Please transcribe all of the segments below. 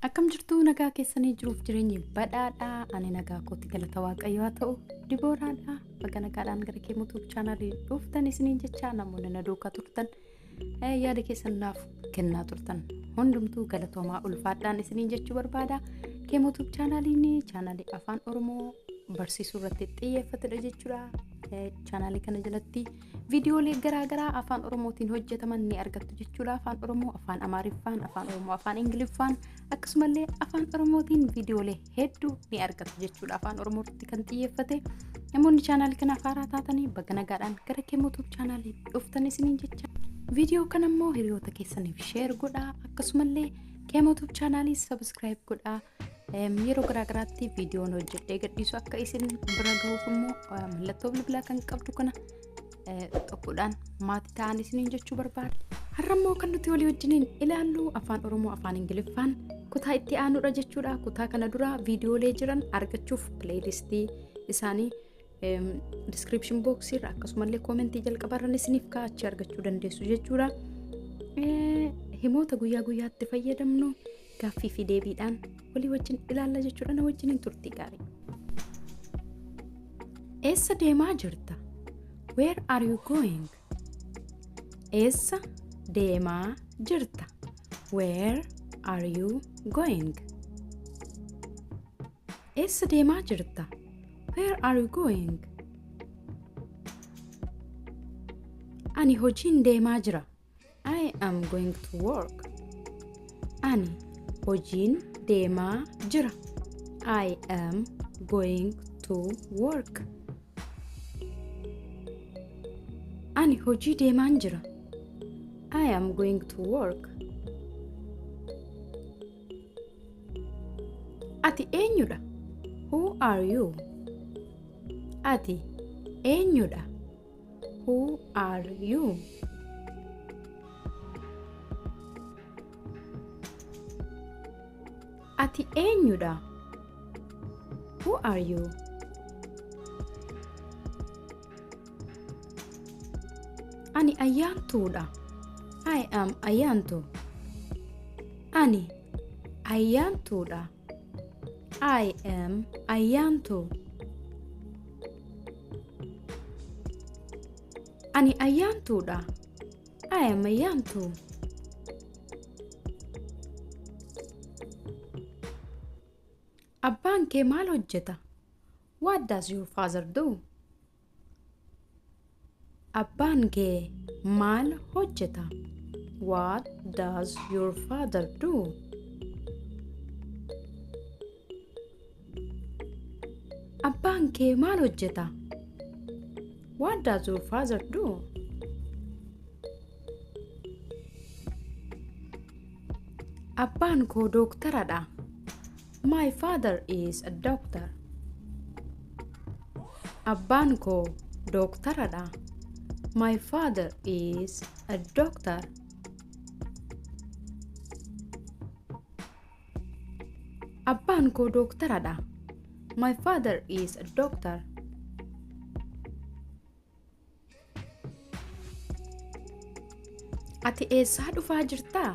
Akkam jirtu nagaa keessanii jiruuf jireenyi badhaadhaa ani nagaa kootti galata waaqayyoo haa ta'u dibooraadhaa baga nagaadhaan gara Kemo Tube chaanalii dhuftan isiniin jecha namoonni na duukaa turtan yaada keessan naaf kennaa turtan hundumtuu galatoomaa ulfaadhaan isiniin jechuu barbaada. Kemo Tube chaanalii Afaan Oromoo barsiisuu irratti xiyyeeffatedha jechuudha. Chaanalii kana jalatti viidiyoolee garaagaraa Afaan Oromootiin hojjetaman ni argattu jechuudha. Afaan Oromoo, Afaan Amaariffaan, Afaan Oromoo, Afaan Ingiliffaan akkasumallee Afaan Oromootiin viidiyoolee hedduu ni argattu jechuudha. Afaan Oromootti kan xiyyeeffate namoonni chaanalii kana afaaraa taatanii baga nagaadhaan gara Kemo Tube chaanalii dhuftan isiniin jecha. Viidiyoo kana immoo hiriyoota keessaniif sheer godhaa akkasumallee Kemo Tube chaanalii subscribe godhaa. Yeroo garaagaraatti viidiyoon hojjedhee gadhiisu akka isin bira gahuuf immoo mallattoo bilbilaa kan qabdu kana tokkodhaan maatii ta'an isiniin jechuu barbaada. Har'a immoo kan nuti walii wajjiniin ilaallu Afaan Oromoo, Afaan Ingiliffaan kutaa itti aanudha jechuudha. Kutaa kana dura viidiyoolee jiran argachuuf playlistii isaanii description box irra akkasumallee koomentii jalqabarran isiniif kaa'achi argachuu dandeessu jechuudha. Himoota guyyaa guyyaatti fayyadamnu gaaffii fi deebiidhaan walii wajjin ilaalla jechuudha. Na wajjiniin turtii gaarii. Eessa deemaa jirta? Where are you going? Eessa deemaa jirta? Where are you going? Eessa deemaa jirta? Where are you going? Ani hojiin deemaa jira. I am going to work. Ani hojiin deemaa jira. I am going to work. Ani hojii deemaan jira. I am going to work. Ati eenyudha? Who are you? Ati eenyudha? Who are you? Ati eenyudha? Who are you? Ani ayyaantuudha. I am ayyaantu. Ani ayyaantuudha. I am ayyaantu. Ani ayyaantuudha. I am ayyaantu. Abbaan kee maal hojjeta? What does your father do? Abbaan kee maal hojjeta? What does your father do? Abbaan kee maal hojjeta? What does your father do? Abbaan koo dooktaradha. My father is a doctor. Abbaan koo dooktaradha. My father is a doctor. Abbaan koo dooktaradha. My father is a doctor. Ati eessaa dhufaa jirtaa?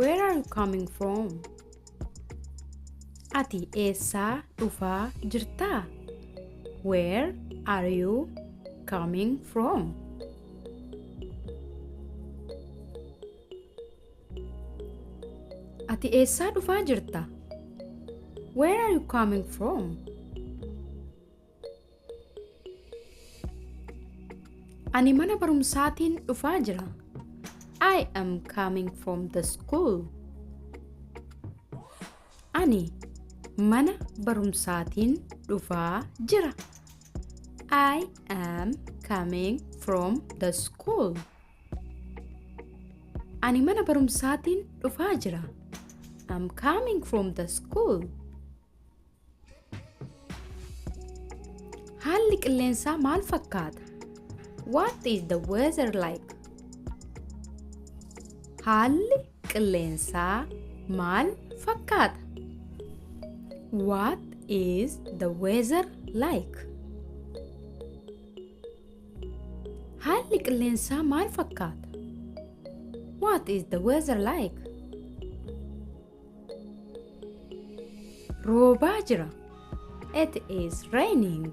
Where are you coming from? Ati eessaa dhufaa jirtaa? Where are you coming from? Ati eessaa dhufaa jirta? Where are you coming from? Ani mana barumsaatiin dhufaa jira. I am coming from the school. Ani mana barumsaatiin dhufaa jira. I am coming from the school. Ani mana barumsaatiin dhufaa jira. I'm coming from the school. Haalli qilleensaa maal fakkaata? What is the weather like? Haalli qilleensaa maal fakkaata? What is the weather like? Haalli qilleensaa maal fakkaata? What is the weather like? Roobaa jira. It is raining.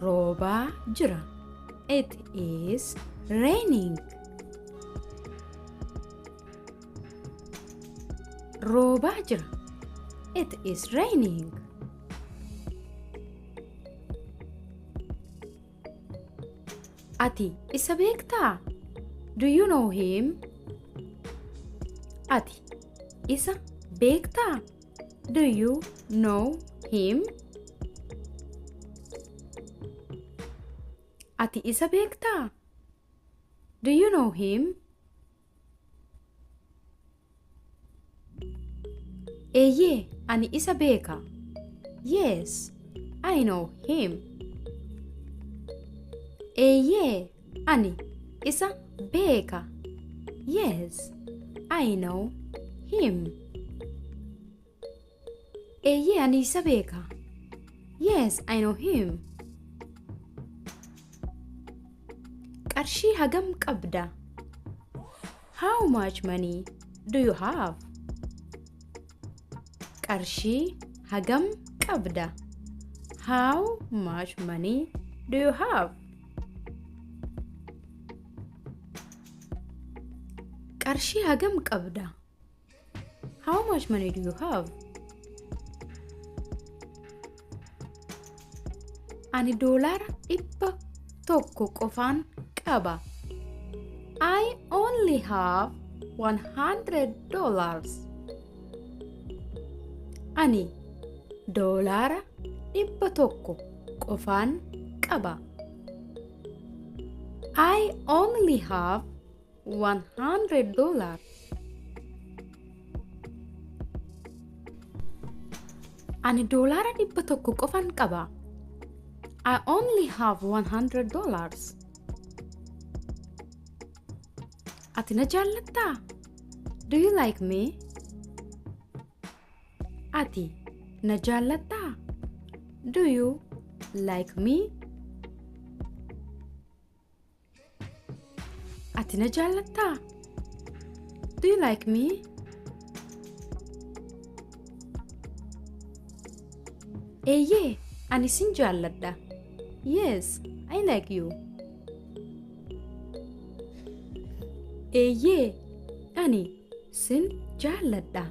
Roobaa jira. It is raining. Roobaa jira. It is raining. Ati isa beektaa? Do you know him? Ati isa beektaa? Do you know him? Ati isa beektaa? Do you know him? Eeyyee, ani isa beeka. Yes, I know him. Eeyyee, ani isa beeka. Yes, I know him. Eeyyee, ani isa beeka. Yes, I know him. Qarshii hagam qabda? How much money do you have? Qarshii hagam qabda? How much money do you have? Qarshii hagam qabda? How much money do you have? Ani $100 qofaan qaba. I only have $100. Ani $100 qofaan qaba. I only have $100. Ani $100 qofaan qaba. I only have $100. Ati na jaallatta? Do you like me? Ati na jaallatta? Do you like me? Ati na jaallatta? Do you like me? Eeyyee, ani sin jaalladha. Yes, I like you. Eeyyee, ani sin jaalladha.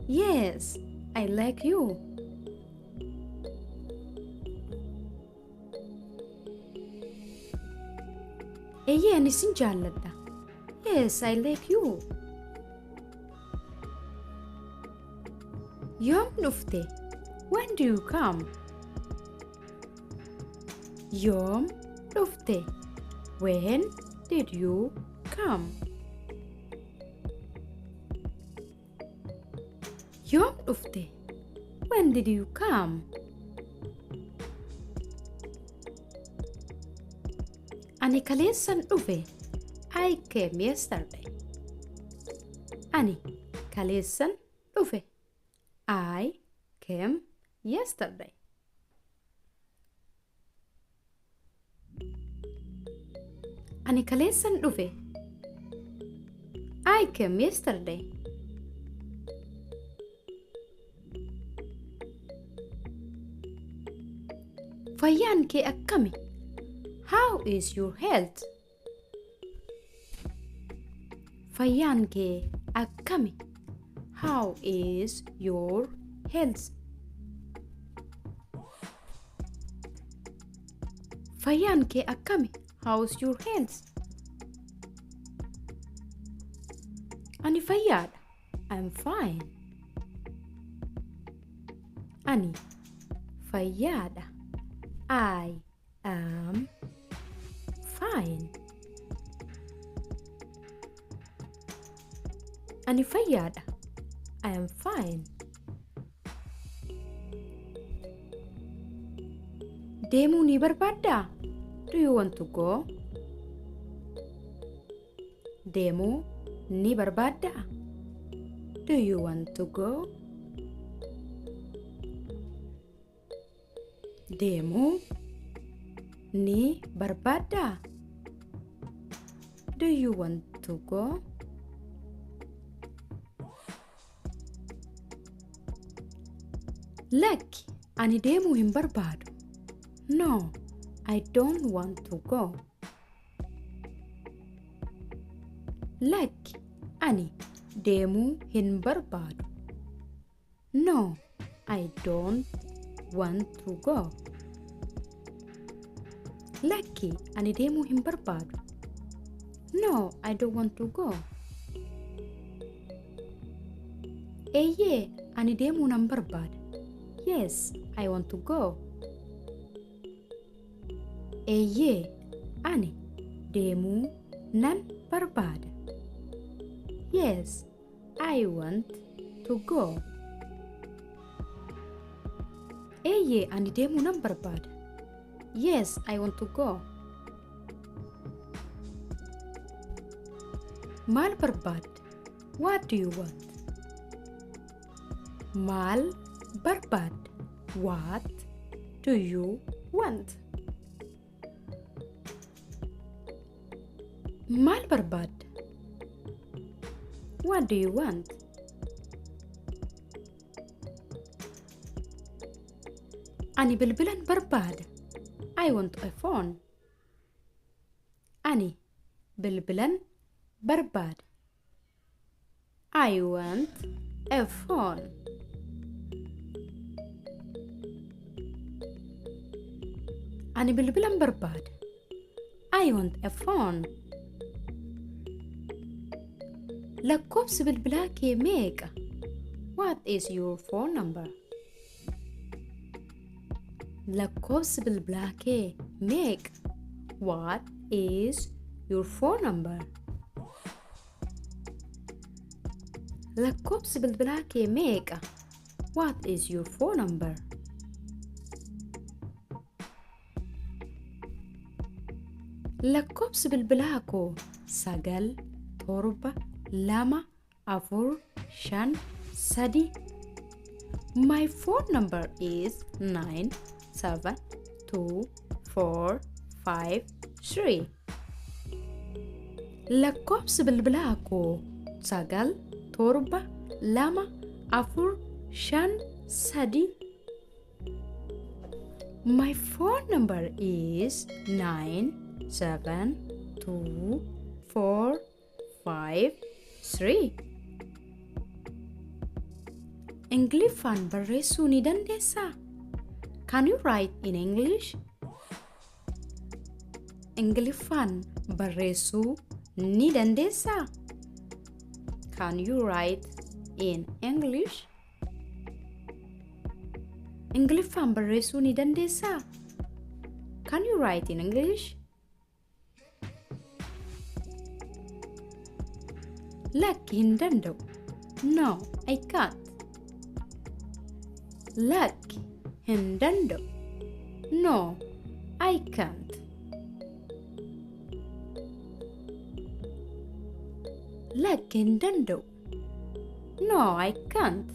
Yes, I like you. Eeyyee, ani sin jaalladha. Yes, I like you. Yoom dhufte? When do you come? Yoom dhufte? When did you come? Yoom dhufte? When did you come? Ani kaleessan dhufe. I came yesterday. Ani kaleessan dhufe. I came yesterday. Ani kaleessan dhufe. I came yesterday. Fayyaan kee akkami? How is your health? Fayyaan kee akkami? How is your health? Fayyaan kee akkami? How's your health? Ani fayyaadha. I'm fine. Ani fayyaadha. I am fine. Ani fayyaadha. I am fine. Deemuu ni barbaaddaa? Do you want to go? Deemuu ni barbaaddaa? Do you want to go? Deemuu ni barbaaddaa? Do you want to go? Lakki, ani deemuu hin barbaadu. No, I don't want to go. Lakki, ani deemuu hin barbaadu. No, I don't want to go. Lakki, ani deemuu hin barbaadu. No, I don't want to go. Eeyyee, ani deemuu nan barbaada. Yes, I want to go. Eeyyee, ani deemuu nan barbaada. Yes, I want to go. Eeyyee, ani deemuu nan barbaada. Yes, I want to go. Maal barbaadda? What do you want? Maal barbaadda? What do you want? Maal barbaadda? What do you want? Ani bilbilan barbaada. I want a phone. Ani bilbilan barbaada. I want a phone. Ani bilbilan barbaada. I want a phone. Lakkoofsi bilbilaa kee meeqa? What is your phone number? Lakkoofsi bilbilaa kee meeqa? What is your phone number? Lakkoofsi bilbilaa kee meeqa? What is your phone number? Lakkoofsi bilbilaa koo 9 7 2 4 5 3. My phone number is 9 7 2 4 5 3. Lakkoofsi bilbilaa koo 9 7 2 4 5 3. My phone number is 9 7 2 4 5 3. Ingiliffaan barreessuu ni dandeessaa? Can you write in English? Ingiliffaan barreessuu ni dandeessaa? Can you write in English? Ingiliffaan barreessuu ni dandeessaa? Can you write in English? Lakki hin danda'u. No, I can't. Lakki hin danda'u. No, I can't. Lakki hin danda'u. No, I can't.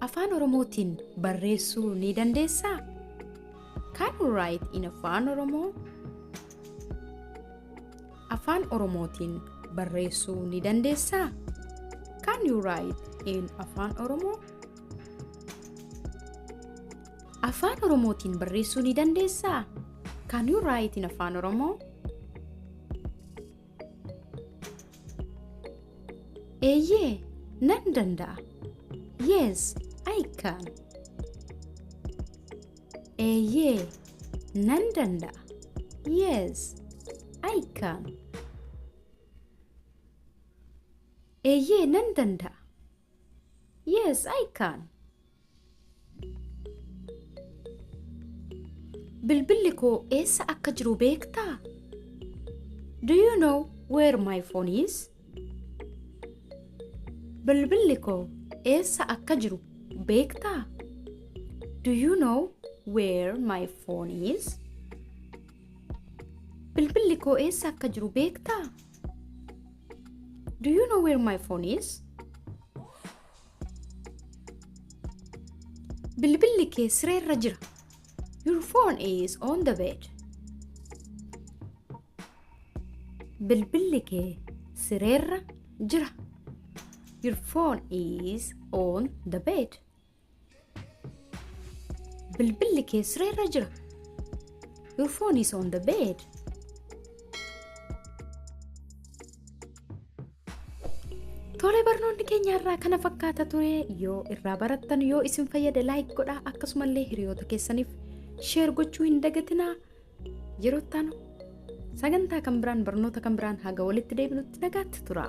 Afaan Oromootiin barreessuu ni dandeessaa? Can you write in Afaan Oromoo? Afaan Oromootiin barreessuu ni dandeessaa? Can you write in Afaan Oromoo? Afaan Oromootiin barreessuu ni dandeessaa? Can you write in Afaan Oromoo? Eeyyee, nan danda'a. Yes, I can. Eeyyee, nan danda'a. Yes, I can. Eeyyee, nan danda'a. Yes, I can. Bilbilli koo eessa akka jiru beektaa? Do you know where my phone is? Bilbilli koo eessa akka jiru beektaa? Do you know where my phone is? Bilbilli koo eessa akka jiru beektaa? Do you know where my phone is? Bilbilli kee sireerra jira. Your phone is on the bed. Bilbilli kee sireerra jira. Your phone is on the bed. Bilbilli kee sireerra jira. Your phone is on the bed. Tole barnoonni keenya irraa kana fakkaata ture. Yoo irraa barattan yoo isin fayyade like godhaa akkasumallee hiriyoota keessaniif share gochuu hin dagatinaa. Yeroo itti aanu sagantaa kan biraan barnoota kan biraan haga walitti deebinutti nagaatti tura.